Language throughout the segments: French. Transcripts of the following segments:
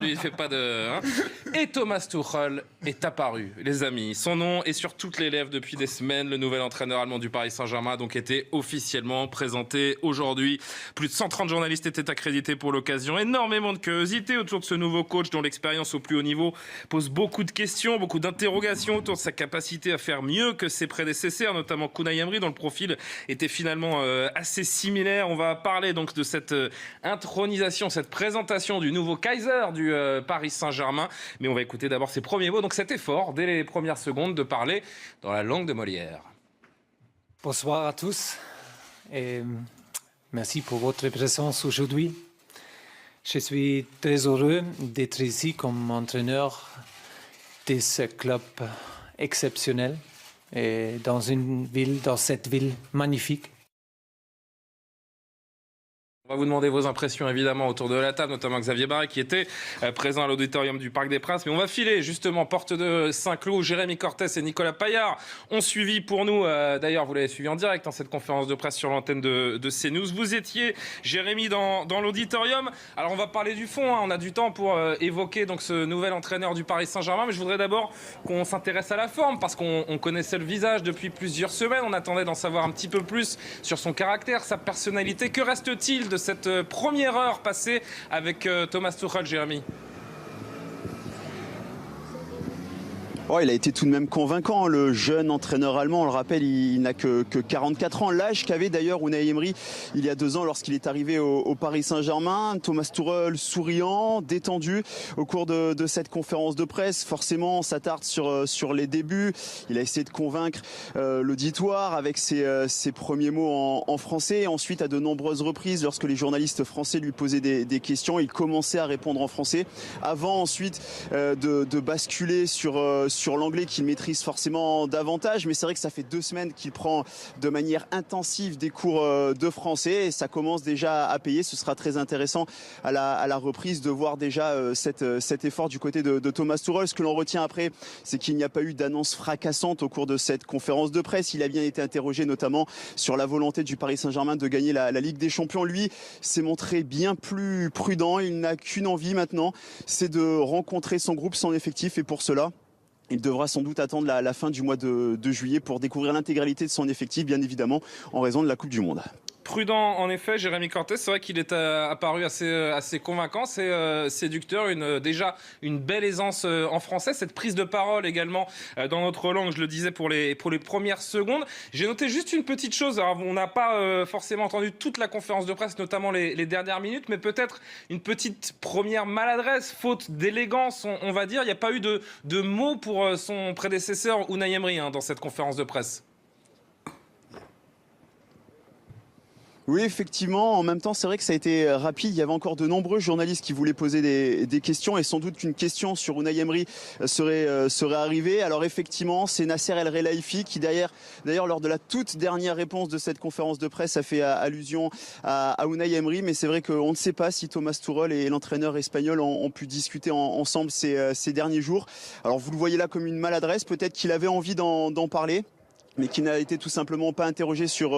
Il fait pas de... Hein. Et Thomas Tuchel est apparu, les amis. Son nom est sur toutes les lèvres depuis des semaines. Le nouvel entraîneur allemand du Paris Saint-Germain a donc été officiellement présenté aujourd'hui. Plus de 130 journalistes étaient accrédités pour l'occasion. Énormément de curiosité autour de ce nouveau coach dont l'expérience au plus haut niveau pose beaucoup de questions, beaucoup d'interrogations autour de sa capacité à faire mieux que ses prédécesseurs, notamment Unai Emery, dont le profil était finalement assez similaire. On va parler donc de cette intronisation, cette présentation du nouveau Kaiser du Paris Saint-Germain. Mais on va écouter d'abord ses premiers mots. Donc cet effort, dès les premières secondes, de parler dans la langue de Molière. Bonsoir à tous et merci pour votre présence aujourd'hui. Je suis très heureux d'être ici comme entraîneur de ce club exceptionnel et dans cette ville magnifique. On va vous demander vos impressions évidemment autour de la table, notamment Xavier Barret qui était présent à l'auditorium du Parc des Princes. Mais on va filer justement porte de Saint-Cloud. Jérémy Cortès et Nicolas Paillard ont suivi pour nous, d'ailleurs vous l'avez suivi en direct, cette conférence de presse sur l'antenne de CNews. Vous étiez, Jérémy, dans l'auditorium. Alors on va parler du fond, on a du temps pour évoquer donc, ce nouvel entraîneur du Paris Saint-Germain. Mais je voudrais d'abord qu'on s'intéresse à la forme parce qu'on connaissait le visage depuis plusieurs semaines. On attendait d'en savoir un petit peu plus sur son caractère, sa personnalité. Que reste-t-il de cette première heure passée avec Thomas Tuchel, Jérémy? Oh, il a été tout de même convaincant, le jeune entraîneur allemand. On le rappelle, il n'a que 44 ans, l'âge qu'avait d'ailleurs Unai Emery il y a 2 ans lorsqu'il est arrivé au Paris Saint-Germain. Thomas Tuchel souriant, détendu au cours de cette conférence de presse. Forcément, on s'attarde sur les débuts. Il a essayé de convaincre l'auditoire avec ses premiers mots en français. Et ensuite, à de nombreuses reprises, lorsque les journalistes français lui posaient des questions, il commençait à répondre en français avant ensuite de basculer sur l'anglais qu'il maîtrise forcément davantage, mais c'est vrai que ça fait 2 semaines qu'il prend de manière intensive des cours de français et ça commence déjà à payer. Ce sera très intéressant à la reprise de voir déjà cet effort du côté de Thomas Tuchel. Ce que l'on retient après, c'est qu'il n'y a pas eu d'annonce fracassante au cours de cette conférence de presse. Il a bien été interrogé notamment sur la volonté du Paris Saint-Germain de gagner la Ligue des Champions. Lui s'est montré bien plus prudent. Il n'a qu'une envie maintenant, c'est de rencontrer son groupe, son effectif, et pour cela, il devra sans doute attendre la fin du mois de juillet pour découvrir l'intégralité de son effectif, bien évidemment, en raison de la Coupe du Monde. Prudent, en effet, Jérémy Cortès, c'est vrai qu'il est apparu assez convaincant, c'est séducteur, déjà une belle aisance en français, cette prise de parole également dans notre langue, je le disais pour les premières secondes. J'ai noté juste une petite chose, alors on n'a pas forcément entendu toute la conférence de presse, notamment les dernières minutes, mais peut-être une petite première maladresse, faute d'élégance, on va dire. Il n'y a pas eu de mots pour son prédécesseur Unai Emery dans cette conférence de presse. Oui, effectivement. En même temps, c'est vrai que ça a été rapide. Il y avait encore de nombreux journalistes qui voulaient poser des questions et sans doute qu'une question sur Unai Emery serait arrivée. Alors effectivement, c'est Nasser El Khelaifi qui d'ailleurs lors de la toute dernière réponse de cette conférence de presse a fait allusion à Unai Emery. Mais c'est vrai qu'on ne sait pas si Thomas Tuchel et l'entraîneur espagnol ont pu discuter ensemble ces derniers jours. Alors vous le voyez là comme une maladresse. Peut-être qu'il avait envie d'en parler, mais qui n'a été tout simplement pas interrogé sur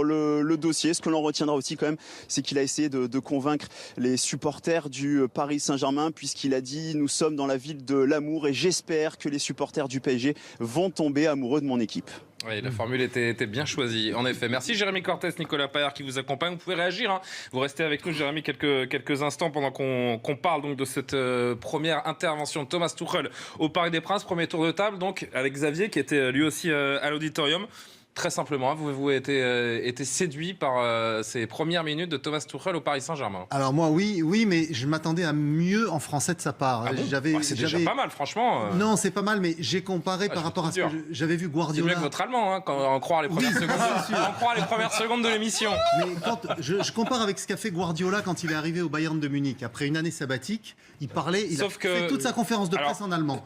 le dossier. Ce que l'on retiendra aussi quand même, c'est qu'il a essayé de convaincre les supporters du Paris Saint-Germain, puisqu'il a dit « Nous sommes dans la ville de l'amour et j'espère que les supporters du PSG vont tomber amoureux de mon équipe ». Oui, la formule était bien choisie, en effet. Merci Jérémy Cortès, Nicolas Paillard qui vous accompagne. Vous pouvez réagir, Vous restez avec nous, Jérémy, quelques instants pendant qu'on parle donc de cette première intervention de Thomas Tuchel au Parc des Princes. Premier tour de table, donc, avec Xavier qui était lui aussi à l'auditorium. Très simplement, vous avez été séduit par ces premières minutes de Thomas Tuchel au Paris Saint-Germain. Alors moi, oui, mais je m'attendais à mieux en français de sa part. Ah bon c'est déjà pas mal, franchement. Non, c'est pas mal, mais j'ai comparé par rapport à ce que j'avais vu Guardiola. C'est mieux que votre allemand, quand on croit les premières secondes. On croit les premières secondes de l'émission. Mais quand je compare avec ce qu'a fait Guardiola quand il est arrivé au Bayern de Munich après une année sabbatique, il a fait toute sa conférence de presse en allemand.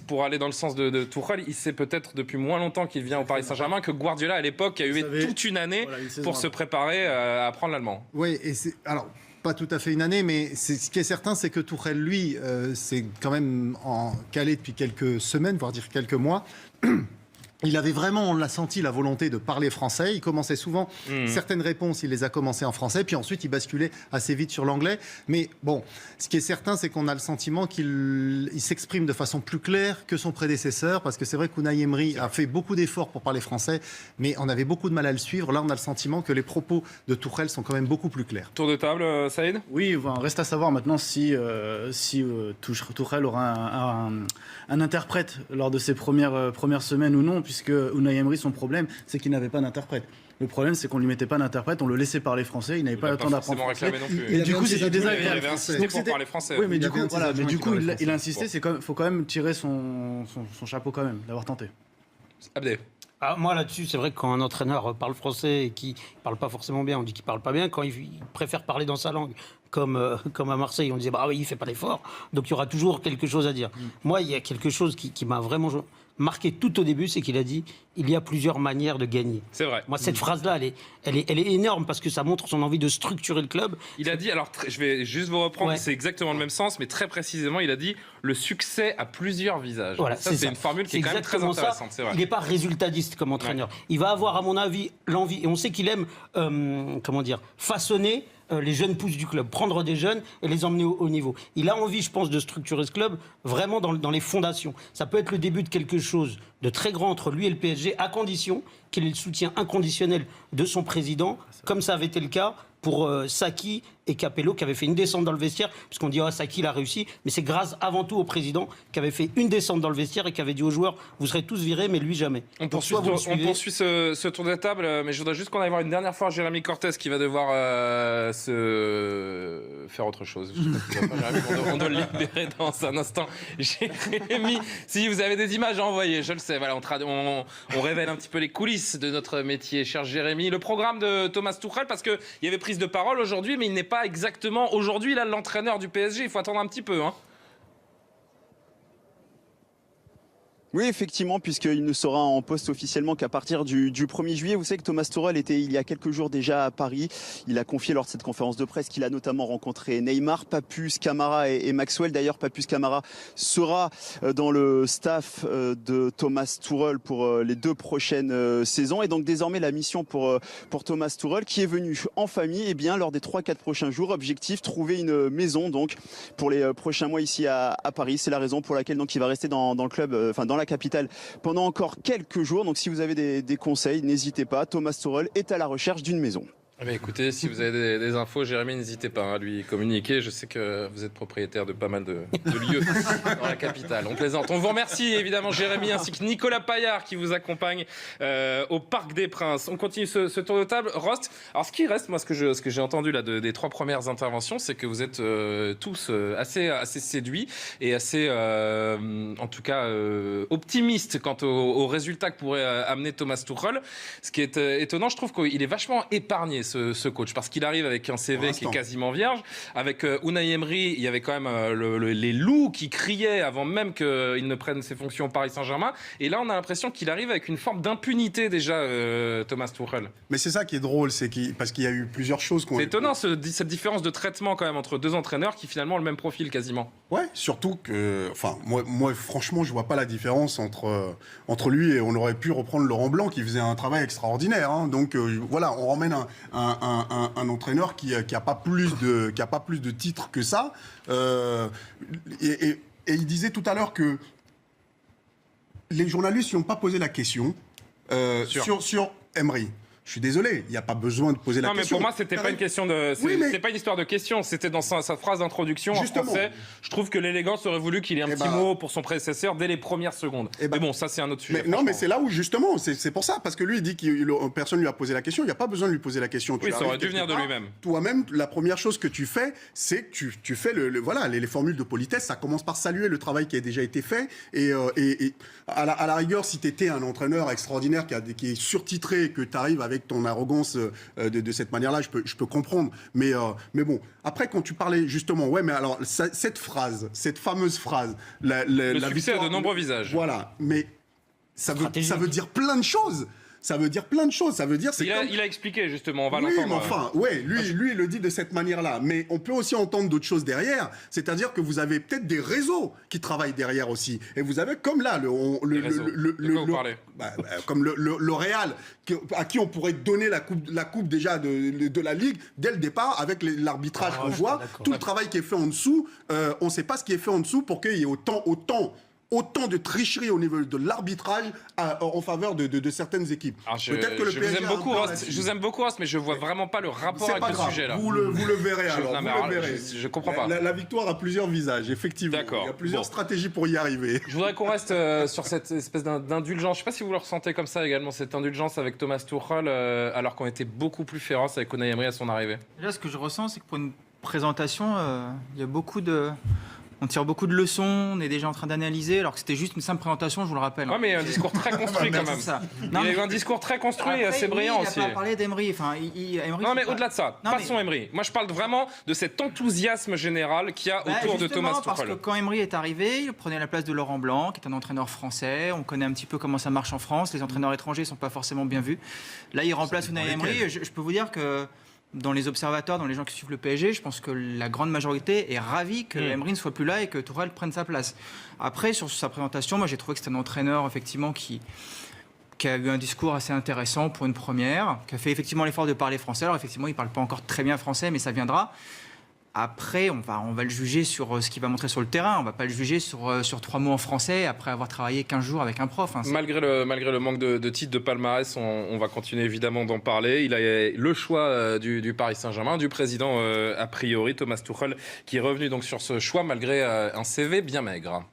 Pour aller dans le sens de Tuchel, il sait peut-être depuis moins longtemps qu'il vient au Paris Saint-Germain que Guardiola à l'époque a eu toute une année pour se préparer à apprendre l'allemand. Oui, et alors pas tout à fait une année, mais ce qui est certain, c'est que Tuchel, lui, c'est quand même calé depuis quelques semaines, voire dire quelques mois. Il avait vraiment, on l'a senti, la volonté de parler français. Il commençait souvent certaines réponses, il les a commencées en français, puis ensuite il basculait assez vite sur l'anglais. Mais bon, ce qui est certain, c'est qu'on a le sentiment qu'il s'exprime de façon plus claire que son prédécesseur, parce que c'est vrai qu'Unai Emery a fait beaucoup d'efforts pour parler français, mais on avait beaucoup de mal à le suivre. Là, on a le sentiment que les propos de Tuchel sont quand même beaucoup plus clairs. Tour de table, Saïd ? Oui, reste à savoir maintenant si Tuchel aura un interprète lors de ses premières semaines ou non, puisque Unai Emery, son problème, c'est qu'il n'avait pas d'interprète. Le problème, c'est qu'on lui mettait pas d'interprète, on le laissait parler français, il n'avait pas le temps d'apprendre français. Et du coup, c'était désagréable. Il avait insisté pour parler français. Oui, mais du coup, il a insisté. Il faut quand même tirer son chapeau quand même d'avoir tenté. Abdé. Moi, là-dessus, c'est vrai que quand un entraîneur parle français et qui parle pas forcément bien, on dit qu'il parle pas bien. Quand il préfère parler dans sa langue, comme à Marseille, on disait bah oui, il fait pas l'effort. Donc il y aura toujours quelque chose à dire. Moi, il y a quelque chose qui m'a vraiment marqué tout au début, c'est qu'il a dit il y a plusieurs manières de gagner. C'est vrai. Moi, cette phrase-là, elle est énorme parce que ça montre son envie de structurer le club. Il a dit, alors je vais juste vous reprendre, c'est exactement le même sens, mais très précisément, il a dit le succès a plusieurs visages. Voilà, c'est une formule qui est quand même très intéressante. C'est vrai. Il n'est pas résultatiste comme entraîneur. Ouais. Il va avoir, à mon avis, l'envie, et on sait qu'il aime, façonner les jeunes pousses du club, prendre des jeunes et les emmener au haut niveau. Il a envie, je pense, de structurer ce club vraiment dans les fondations. Ça peut être le début de quelque chose de très grand entre lui et le PSG, à condition qu'il ait le soutien inconditionnel de son président, comme ça avait été le cas pour Saki et Capello, qui avaient fait une descente dans le vestiaire, puisqu'on dit Saki il a réussi, mais c'est grâce avant tout au président qui avait fait une descente dans le vestiaire et qui avait dit aux joueurs vous serez tous virés, mais lui jamais. On poursuit ce tour de table, mais je voudrais juste qu'on aille voir une dernière fois Jérémy Cortés qui va devoir se faire autre chose. Je sais pas on doit le libérer dans un instant. Jérémy, si vous avez des images à envoyer, je le sais, voilà, on révèle un petit peu les coulisses de notre métier, cher Jérémy. Le programme de Thomas Tuchel, parce qu'il y avait prise de parole aujourd'hui, mais il n'est pas exactement aujourd'hui là l'entraîneur du PSG. Il faut attendre un petit peu. Oui, effectivement, puisqu'il ne sera en poste officiellement qu'à partir du 1er juillet. Vous savez que Thomas Tuchel était il y a quelques jours déjà à Paris. Il a confié lors de cette conférence de presse qu'il a notamment rencontré Neymar, Papus, Camara et Maxwell. D'ailleurs, Papus Camara sera dans le staff de Thomas Tuchel pour les 2 prochaines saisons. Et donc désormais la mission pour Thomas Tuchel, qui est venu en famille, et bien lors des 3-4 prochains jours, objectif trouver une maison donc pour les prochains mois ici à Paris. C'est la raison pour laquelle donc il va rester dans le club, dans la capitale pendant encore quelques jours. Donc si vous avez des conseils, n'hésitez pas. Thomas Tuchel est à la recherche d'une maison. Écoutez, si vous avez des infos, Jérémy, n'hésitez pas à lui communiquer. Je sais que vous êtes propriétaire de pas mal de lieux dans la capitale. On plaisante. On vous remercie évidemment, Jérémy, ainsi que Nicolas Paillard qui vous accompagne au Parc des Princes. On continue ce tour de table. Rost, alors ce qui reste, moi, ce que j'ai entendu là des 3 premières interventions, c'est que vous êtes tous assez séduits et assez, en tout cas, optimistes quant aux résultats que pourrait amener Thomas Tuchel. Ce qui est étonnant, je trouve qu'il est vachement épargné, ce coach, parce qu'il arrive avec un CV qui est quasiment vierge. Avec Unai Emery, il y avait quand même les loups qui criaient avant même qu'il ne prenne ses fonctions au Paris Saint-Germain. Et là, on a l'impression qu'il arrive avec une forme d'impunité déjà, Thomas Tuchel. Mais c'est ça qui est drôle, parce qu'il y a eu plusieurs choses. C'est étonnant cette différence de traitement quand même entre 2 entraîneurs qui finalement ont le même profil quasiment. Ouais, surtout que, moi franchement, je vois pas la différence entre lui et on aurait pu reprendre Laurent Blanc qui faisait un travail extraordinaire. Donc voilà, on ramène un entraîneur qui a pas plus de titres que ça. Et il disait tout à l'heure que les journalistes n'ont pas posé la question sur Emery. Je suis désolé, il n'y a pas besoin de poser la question. Non, mais pour moi, c'était pas une question de. C'est pas une histoire de question. C'était dans sa phrase d'introduction en français. Je trouve que l'élégance aurait voulu qu'il ait un petit mot pour son prédécesseur dès les premières secondes. Mais bon, ça, c'est un autre sujet. Mais c'est là où, justement, c'est pour ça. Parce que lui, il dit que personne ne lui a posé la question. Il n'y a pas besoin de lui poser la question. Oui, ça aurait dû venir de lui-même. Toi-même, la première chose que tu fais, c'est que tu fais les formules de politesse. Ça commence par saluer le travail qui a déjà été fait. Et à la rigueur, si tu étais un entraîneur extraordinaire qui est surtitré et que tu arrives avec ton arrogance de cette manière-là, je peux comprendre. Mais bon, après, quand tu parlais justement, mais alors, cette fameuse phrase, le succès a de nombreux visages. Voilà, mais ça veut dire plein de choses. Ça veut dire plein de choses. Ça veut dire Il a expliqué justement, on va oui, l'entendre. mais enfin, ouais, lui, il le dit de cette manière-là. Mais on peut aussi entendre d'autres choses derrière. C'est-à-dire que vous avez peut-être des réseaux qui travaillent derrière aussi. Et vous avez, comme là, comme le Real, à qui on pourrait donner la coupe déjà de la Ligue dès le départ, avec l'arbitrage qu'on voit. Tout le travail qui est fait en dessous, on ne sait pas ce qui est fait en dessous pour qu'il y ait autant de tricherie au niveau de l'arbitrage en faveur de certaines éques. Peut-être que je vous aime beaucoup, Rost, mais je vois vraiment pas le rapport avec le sujet là. Vous le verrez alors. Je comprends pas. La victoire a plusieurs visages, effectivement. D'accord. Il y a plusieurs stratégies pour y arriver. Je voudrais qu'on reste sur cette espèce d'indulgence. Je sais pas si vous le ressentez comme ça également, cette indulgence avec Thomas Tuchel, alors qu'on était beaucoup plus féroce avec Unai Emery à son arrivée. Là, ce que je ressens, c'est que pour une présentation, il y a beaucoup de... On tire beaucoup de leçons, on est déjà en train d'analyser, alors que c'était juste une simple présentation, je vous le rappelle. Ouais, mais un discours très construit quand même. Il a eu un discours très construit et assez brillant aussi. Il a parlé d'Emery. Non, mais au-delà de ça, passons Emery. Moi, je parle vraiment de cet enthousiasme général qu'il y a autour de Thomas Tuchel. Parce que quand Emery est arrivé, il prenait la place de Laurent Blanc, qui est un entraîneur français. On connaît un petit peu comment ça marche en France. Les entraîneurs étrangers ne sont pas forcément bien vus. Là, il remplace Unai Emery. Je peux vous dire que dans les observateurs, dans les gens qui suivent le PSG, je pense que la grande majorité est ravie que Emery ne soit plus là et que Tuchel prenne sa place. Après, sur sa présentation, moi j'ai trouvé que c'était un entraîneur effectivement qui a eu un discours assez intéressant pour une première, qui a fait effectivement l'effort de parler français. Alors effectivement, il ne parle pas encore très bien français, mais ça viendra. Après, on va le juger sur ce qu'il va montrer sur le terrain. On ne va pas le juger sur 3 mots en français après avoir travaillé 15 jours avec un prof. Malgré le manque de titres de palmarès, on va continuer évidemment d'en parler. Il a le choix du Paris Saint-Germain, du président a priori, Thomas Tuchel, qui est revenu donc sur ce choix malgré un CV bien maigre.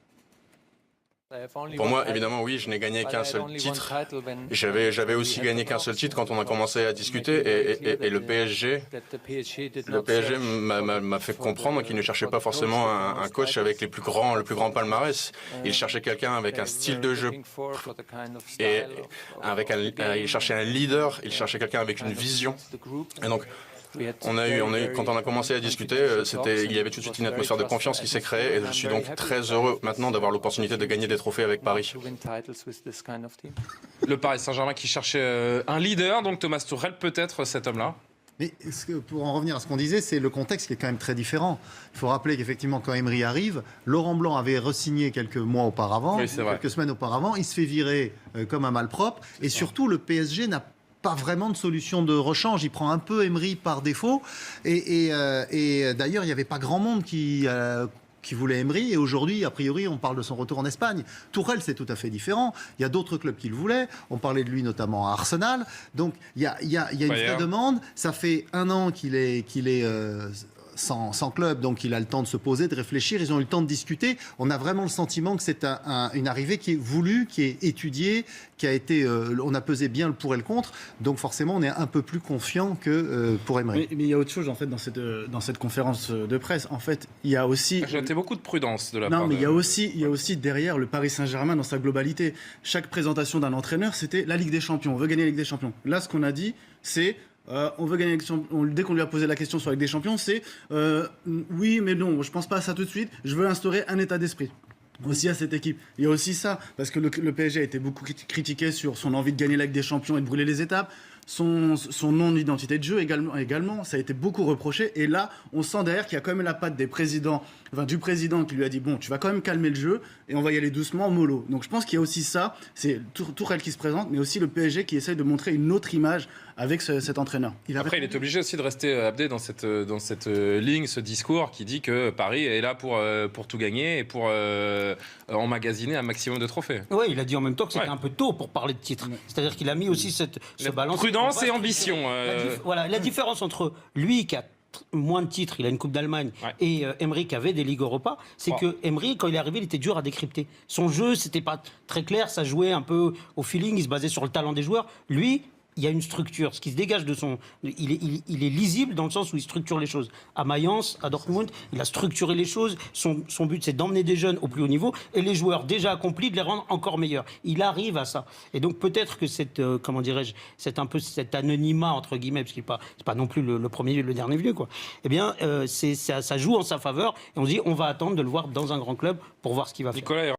Pour moi, évidemment, oui, je n'ai gagné qu'un seul titre. J'avais aussi gagné qu'un seul titre quand on a commencé à discuter et le PSG m'a fait comprendre qu'il ne cherchait pas forcément un coach avec le plus grand palmarès. Il cherchait quelqu'un avec un style de jeu et il cherchait un leader, il cherchait quelqu'un avec une vision. Et donc, quand on a commencé à discuter, il y avait tout de suite une atmosphère de confiance qui s'est créée et je suis donc très heureux maintenant d'avoir l'opportunité de gagner des trophées avec Paris. Le Paris Saint-Germain qui cherchait un leader, donc Thomas Tuchel peut être cet homme-là. Mais pour en revenir à ce qu'on disait, c'est le contexte qui est quand même très différent. Il faut rappeler qu'effectivement, quand Emery arrive, Laurent Blanc avait re-signé quelques mois auparavant, quelques semaines auparavant. Il se fait virer comme un malpropre. Et surtout, le PSG n'a pas vraiment de solution de rechange. Il prend un peu Emery par défaut. Et d'ailleurs, il n'y avait pas grand monde qui voulait Emery. Et aujourd'hui, a priori, on parle de son retour en Espagne. Tuchel, c'est tout à fait différent. Il y a d'autres clubs qui le voulaient. On parlait de lui notamment à Arsenal. Donc, il y a une vraie demande. Ça fait 1 an qu'il est sans club, donc il a le temps de se poser, de réfléchir, ils ont eu le temps de discuter. On a vraiment le sentiment que c'est une arrivée qui est voulue, qui est étudiée, qui a été, on a pesé bien le pour et le contre, donc forcément on est un peu plus confiant que pour Emery. Mais il y a autre chose en fait dans cette conférence de presse. En fait, il y a aussi... J'ai noté beaucoup de prudence de la part. Non, mais il y a aussi derrière le Paris Saint-Germain dans sa globalité. Chaque présentation d'un entraîneur, c'était la Ligue des Champions. On veut gagner la Ligue des Champions. Là, ce qu'on a dit, c'est on veut gagner dès qu'on lui a posé la question sur la Ligue des Champions, c'est oui, mais non, je pense pas à ça tout de suite. Je veux instaurer un état d'esprit aussi à cette équipe. Il y a aussi ça, parce que le PSG a été beaucoup critiqué sur son envie de gagner la Ligue des Champions et de brûler les étapes. Son non-identité de jeu également, ça a été beaucoup reproché. Et là, on sent derrière qu'il y a quand même la patte du président qui lui a dit bon, tu vas quand même calmer le jeu et on va y aller doucement, mollo. Donc je pense qu'il y a aussi ça, c'est Tuchel qui se présente, mais aussi le PSG qui essaye de montrer une autre image avec cet entraîneur. Après, il est obligé aussi de rester Abdé dans cette ligne, ce discours qui dit que Paris est là pour tout gagner et pour emmagasiner un maximum de trophées. Oui, il a dit en même temps que c'était un peu tôt pour parler de titre. C'est-à-dire qu'il a mis aussi ce balance. Prudence et ambition. Voilà, la différence entre lui qui a moins de titres, il a une Coupe d'Allemagne, et Emery qui avait des Ligues Europa, c'est que Emery, quand il est arrivé, il était dur à décrypter. Son jeu, c'était pas très clair, ça jouait un peu au feeling, il se basait sur le talent des joueurs. Lui, il y a une structure, ce qui se dégage de son... Il est lisible dans le sens où il structure les choses. À Mayence, à Dortmund, il a structuré les choses. Son but, c'est d'emmener des jeunes au plus haut niveau et les joueurs déjà accomplis, de les rendre encore meilleurs. Il arrive à ça. Et donc peut-être que comment dirais-je, c'est un peu cet anonymat, entre guillemets, parce qu'il c'est pas non plus le premier, le dernier venu, quoi. Eh bien, ça joue en sa faveur et on se dit, on va attendre de le voir dans un grand club pour voir ce qu'il va faire. Nicolas